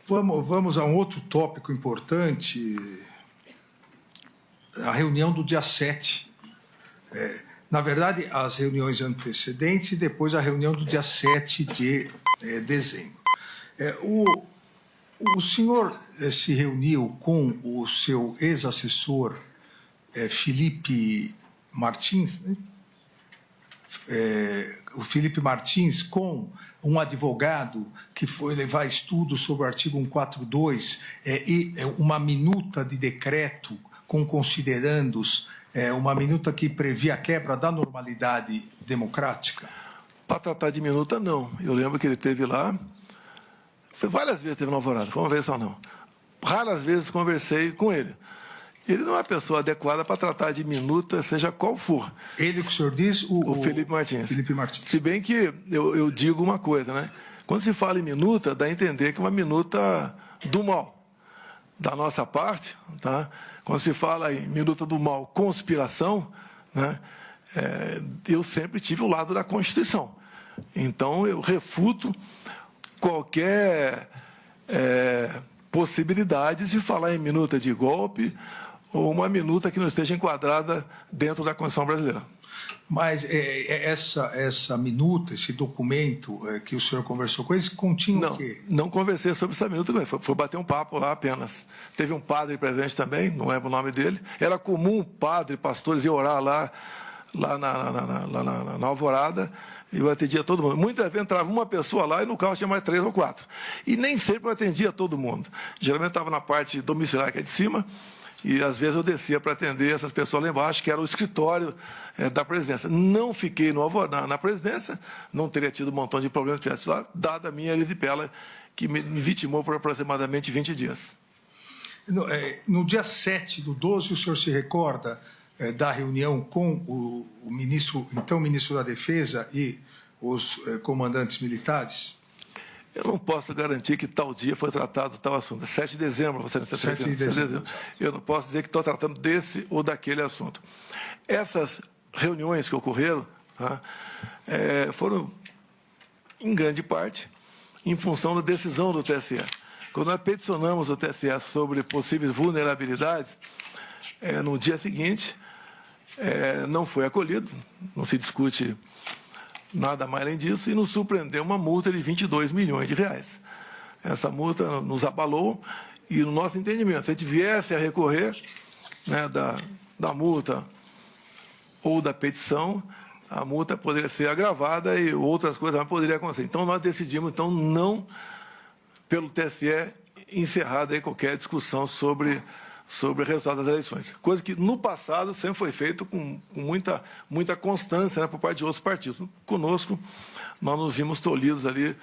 Vamos a um outro tópico importante, a reunião do dia 7. Na verdade, as reuniões antecedentes e depois a reunião do dia 7 de dezembro. O senhor se reuniu com o seu ex-assessor, Felipe Martins, né? O Felipe Martins, com um advogado que foi levar estudos sobre o artigo 142 e uma minuta de decreto com considerandos, uma minuta que previa a quebra da normalidade democrática? Para tratar de minuta, não. Eu lembro que ele esteve lá, foi várias vezes teve no Alvorada, foi uma vez só não. Raras vezes conversei com ele. Ele não é a pessoa adequada para tratar de minuta, seja qual for. Ele, que o senhor diz? O Felipe Martins. Felipe Martins. Se bem que eu digo uma coisa, né? Quando se fala em minuta, dá a entender que é uma minuta do mal. Da nossa parte, tá? Quando se fala em minuta do mal, conspiração, né? Eu sempre tive o lado da Constituição. Então, eu refuto qualquer possibilidade de falar em minuta de golpe ou uma minuta que não esteja enquadrada dentro da Constituição brasileira. Mas essa minuta, esse documento que o senhor conversou com eles, continha o quê? Não conversei sobre essa minuta, foi bater um papo lá apenas. Teve um padre presente também, não lembro o nome dele. Era comum padre, pastores ir orar lá na Alvorada, e eu atendia todo mundo. Muitas vezes entrava uma pessoa lá e no carro tinha mais 3 ou 4. E nem sempre eu atendia todo mundo. Geralmente estava na parte domiciliar, que é de cima, e às vezes eu descia para atender essas pessoas lá embaixo, que era o escritório da presidência. Não fiquei na presidência, não teria tido um montão de problemas que tivesse lá, dada a minha erisipela, que me vitimou por aproximadamente 20 dias. No dia 7/12, o senhor se recorda da reunião com o então ministro da Defesa e os comandantes militares? Eu não posso garantir que tal dia foi tratado tal assunto. 7 de dezembro, você não está 7 de dezembro. Eu não posso dizer que estou tratando desse ou daquele assunto. Essas reuniões que ocorreram, tá, foram, em grande parte, em função da decisão do TSE. Quando nós peticionamos o TSE sobre possíveis vulnerabilidades, no dia seguinte, não foi acolhido, não se discute nada mais além disso, e nos surpreendeu uma multa de 22 milhões de reais. Essa multa nos abalou e, no nosso entendimento, se a gente viesse a recorrer, né, da multa ou da petição, a multa poderia ser agravada e outras coisas mais poderiam acontecer. Então, nós decidimos, não, pelo TSE, encerrar daí qualquer discussão sobre o resultado das eleições. Coisa que, no passado, sempre foi feito com muita constância, né, por parte de outros partidos. Conosco, nós nos vimos tolhidos ali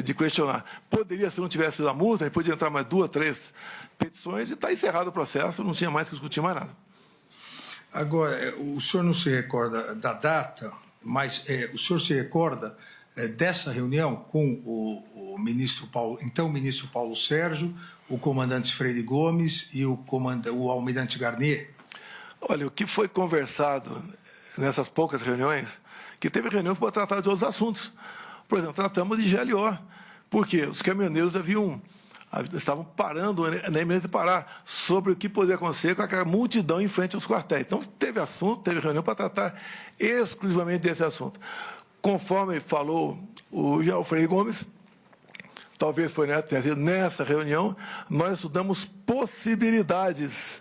de questionar. Poderia, se não tivesse sido a multa, aí podia entrar mais 2, 3 petições e está encerrado o processo, não tinha mais que discutir mais nada. Agora, o senhor não se recorda da data, mas o senhor se recorda dessa reunião com o ministro Paulo Sérgio, o comandante Freire Gomes e o almirante Garnier? Olha, o que foi conversado nessas poucas reuniões, que teve reunião para tratar de outros assuntos. Por exemplo, tratamos de GLO, porque os caminhoneiros estavam parando na iminência de parar sobre o que poderia acontecer com aquela multidão em frente aos quartéis. Então, teve reunião para tratar exclusivamente desse assunto. Conforme falou o Freire Gomes, talvez tenha sido nessa reunião, nós estudamos possibilidades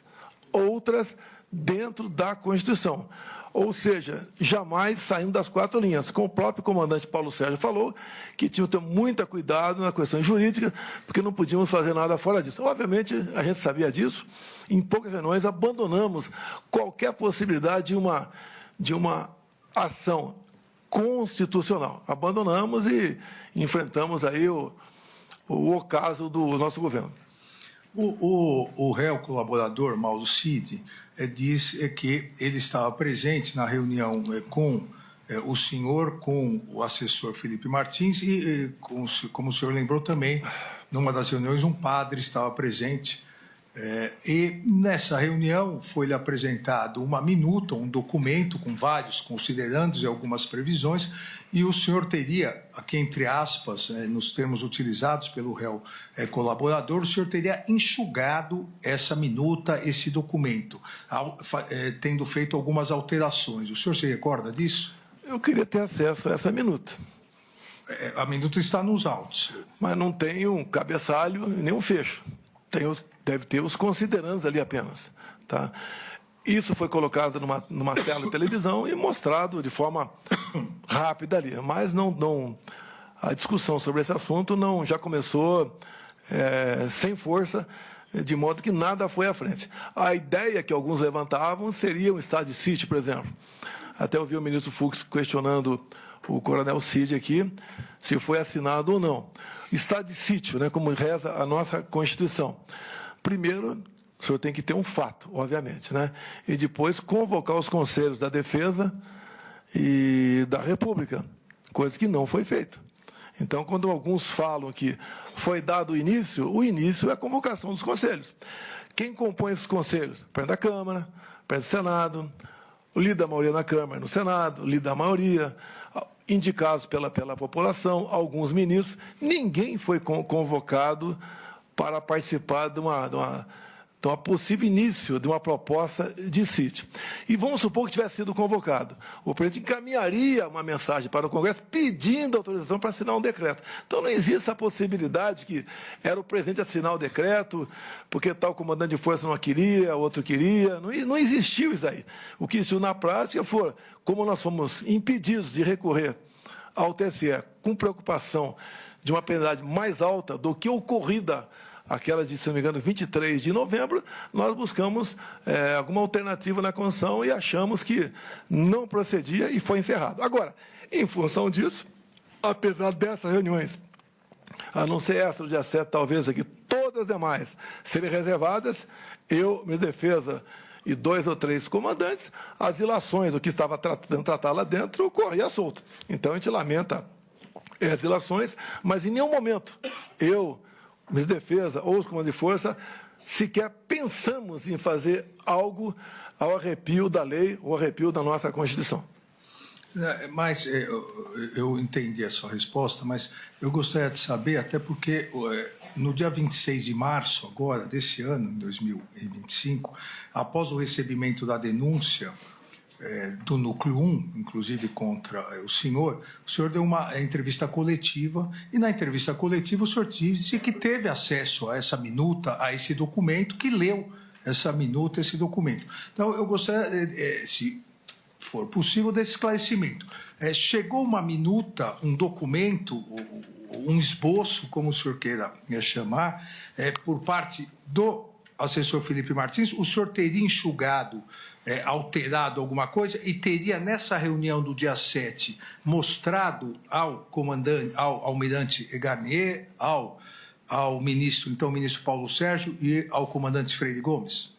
outras dentro da Constituição. Ou seja, jamais saindo das 4 linhas. Como o próprio comandante Paulo Sérgio falou, que tinha que ter muito cuidado na questão jurídica, porque não podíamos fazer nada fora disso. Obviamente, a gente sabia disso. Em poucas reuniões, abandonamos qualquer possibilidade de uma ação constitucional. Abandonamos e enfrentamos aí o ocaso do nosso governo. O réu colaborador, Mauro Cid, diz que ele estava presente na reunião com o senhor, com o assessor Felipe Martins e, como o senhor lembrou também, numa das reuniões, um padre estava presente E nessa reunião foi-lhe apresentado uma minuta, um documento com vários considerandos e algumas previsões, e o senhor teria, aqui entre aspas, nos termos utilizados pelo réu colaborador, o senhor teria enxugado essa minuta, esse documento, tendo feito algumas alterações. O senhor se recorda disso? Eu queria ter acesso a essa minuta. A minuta está nos autos. Mas não tem um cabeçalho e nem um fecho. Deve ter os considerandos ali apenas. Tá? Isso foi colocado numa tela de televisão e mostrado de forma rápida ali. Mas a discussão sobre esse assunto já começou sem força, de modo que nada foi à frente. A ideia que alguns levantavam seria um estado de sítio, por exemplo. Até ouvi o ministro Fux questionando o coronel Cid aqui, se foi assinado ou não. Estado de sítio, né, como reza a nossa Constituição. Primeiro, o senhor tem que ter um fato, obviamente, né? E depois convocar os conselhos da Defesa e da República, coisa que não foi feita. Então, quando alguns falam que foi dado o início é a convocação dos conselhos. Quem compõe esses conselhos? O presidente da Câmara, o presidente do Senado, o líder da maioria na Câmara e no Senado, o líder da maioria, indicados pela população, alguns ministros. Ninguém foi convocado para participar de uma possível início de uma proposta de sítio. E vamos supor que tivesse sido convocado. O presidente encaminharia uma mensagem para o Congresso pedindo autorização para assinar um decreto. Então, não existe a possibilidade que era o presidente assinar o decreto, porque tal comandante de força não queria, outro queria. Não existiu isso aí. O que existiu na prática foi, como nós fomos impedidos de recorrer ao TSE com preocupação de uma penalidade mais alta do que ocorrida aquela de, se não me engano, 23 de novembro, nós buscamos alguma alternativa na Constituição e achamos que não procedia e foi encerrado. Agora, em função disso, apesar dessas reuniões, a não ser essa do dia 7, talvez aqui, todas as demais serem reservadas, eu, minha defesa e 2 ou 3 comandantes, as ilações, o que estava tentando tratar lá dentro, corria solto. Então, a gente lamenta as ilações, mas em nenhum momento eu, minha defesa ou os comandos de força, sequer pensamos em fazer algo ao arrepio da lei ou arrepio da nossa Constituição. Mas eu entendi a sua resposta, mas eu gostaria de saber, até porque no dia 26 de março, agora, desse ano, 2025, após o recebimento da denúncia do Núcleo 1, inclusive contra o senhor deu uma entrevista coletiva, e na entrevista coletiva o senhor disse que teve acesso a essa minuta, a esse documento, que leu essa minuta, esse documento. Então, eu gostaria, se for possível, desse esclarecimento. Chegou uma minuta, um documento, um esboço, como o senhor queira chamar, por parte do assessor Felipe Martins, o senhor teria enxugado, alterado alguma coisa e teria, nessa reunião do dia 7, mostrado ao comandante, ao almirante Garnier, ao ministro, então, o ministro Paulo Sérgio e ao comandante Freire Gomes?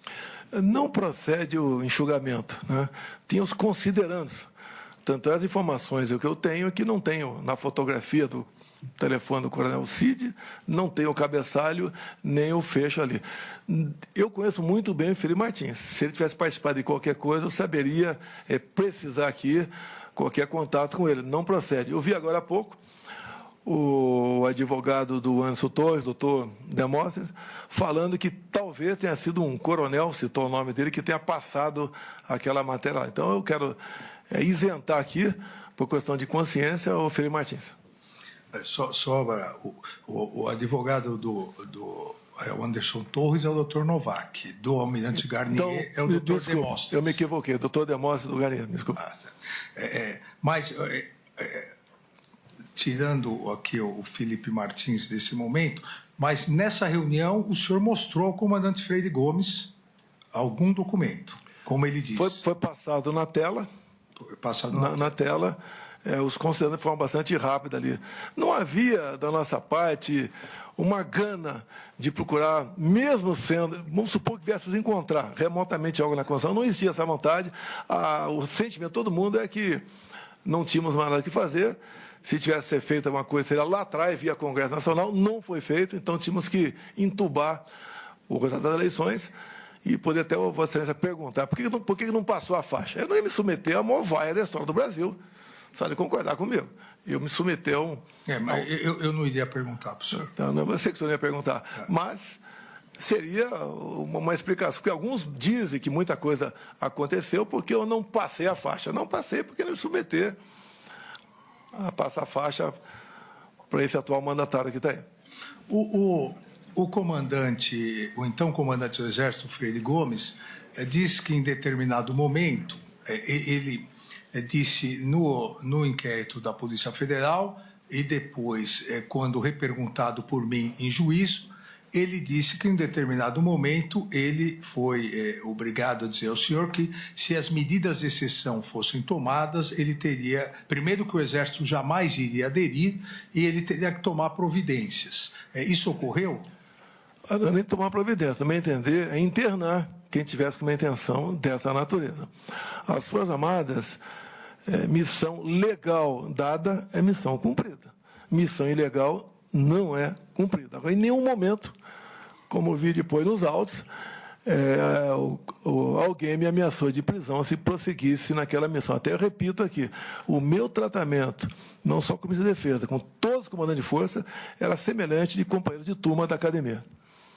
Não procede o enxugamento, né? Tinha os considerandos. Tanto as informações que eu tenho que não tenho na fotografia do telefone do coronel Cid, não tem o cabeçalho, nem o fecho ali. Eu conheço muito bem o Felipe Martins. Se ele tivesse participado de qualquer coisa, eu saberia precisar aqui qualquer contato com ele. Não procede. Eu vi agora há pouco o advogado do Anderson Torres, doutor Demóstenes, falando que talvez tenha sido um coronel, citou o nome dele, que tenha passado aquela matéria lá. Então, eu quero isentar aqui, por questão de consciência, o Felipe Martins. Só o advogado do Anderson Torres é o doutor Novak, do almirante Garnier é o doutor Demóstenes. Eu me equivoquei, doutor Demóstenes do Garnier, desculpa. Mas, tirando aqui o Felipe Martins desse momento, mas nessa reunião o senhor mostrou ao comandante Freire Gomes algum documento, como ele disse. Foi passado na tela. Foi passado na tela. Os considerandos de forma bastante rápida ali. Não havia, da nossa parte, uma gana de procurar, mesmo sendo, vamos supor que viéssemos encontrar remotamente algo na Constituição, não existia essa vontade. O sentimento de todo mundo é que não tínhamos mais nada que fazer. Se tivesse feito alguma coisa, seria lá atrás, via Congresso Nacional, não foi feito, então tínhamos que entubar o resultado das eleições e poder até Vossa Excelência perguntar por que não passou a faixa. Eu não ia me submeter à maior vaia da história do Brasil, só de concordar comigo. Eu me submeter a um... Mas eu não iria perguntar para o senhor. Então, não é você que o senhor ia perguntar. Mas seria uma explicação, porque alguns dizem que muita coisa aconteceu porque eu não passei a faixa. Não passei porque não me submeter a passar a faixa para esse atual mandatário que está aí. O comandante, o então comandante do Exército, Freire Gomes, disse que em determinado momento, ele disse no inquérito da Polícia Federal e depois, quando reperguntado por mim em juízo, ele disse que em determinado momento ele foi obrigado a dizer ao senhor que se as medidas de exceção fossem tomadas, ele teria, primeiro que o Exército jamais iria aderir e ele teria que tomar providências. Isso ocorreu? Não, nem tomar providência, também entender é internar quem tivesse com uma intenção dessa natureza. As Forças Armadas, missão legal dada é missão cumprida. Missão ilegal não é cumprida. Agora, em nenhum momento, como vi depois nos autos, alguém me ameaçou de prisão se prosseguisse naquela missão. Até eu repito aqui, o meu tratamento, não só com o Ministério da Defesa, com todos os comandantes de força, era semelhante de companheiros de turma da academia.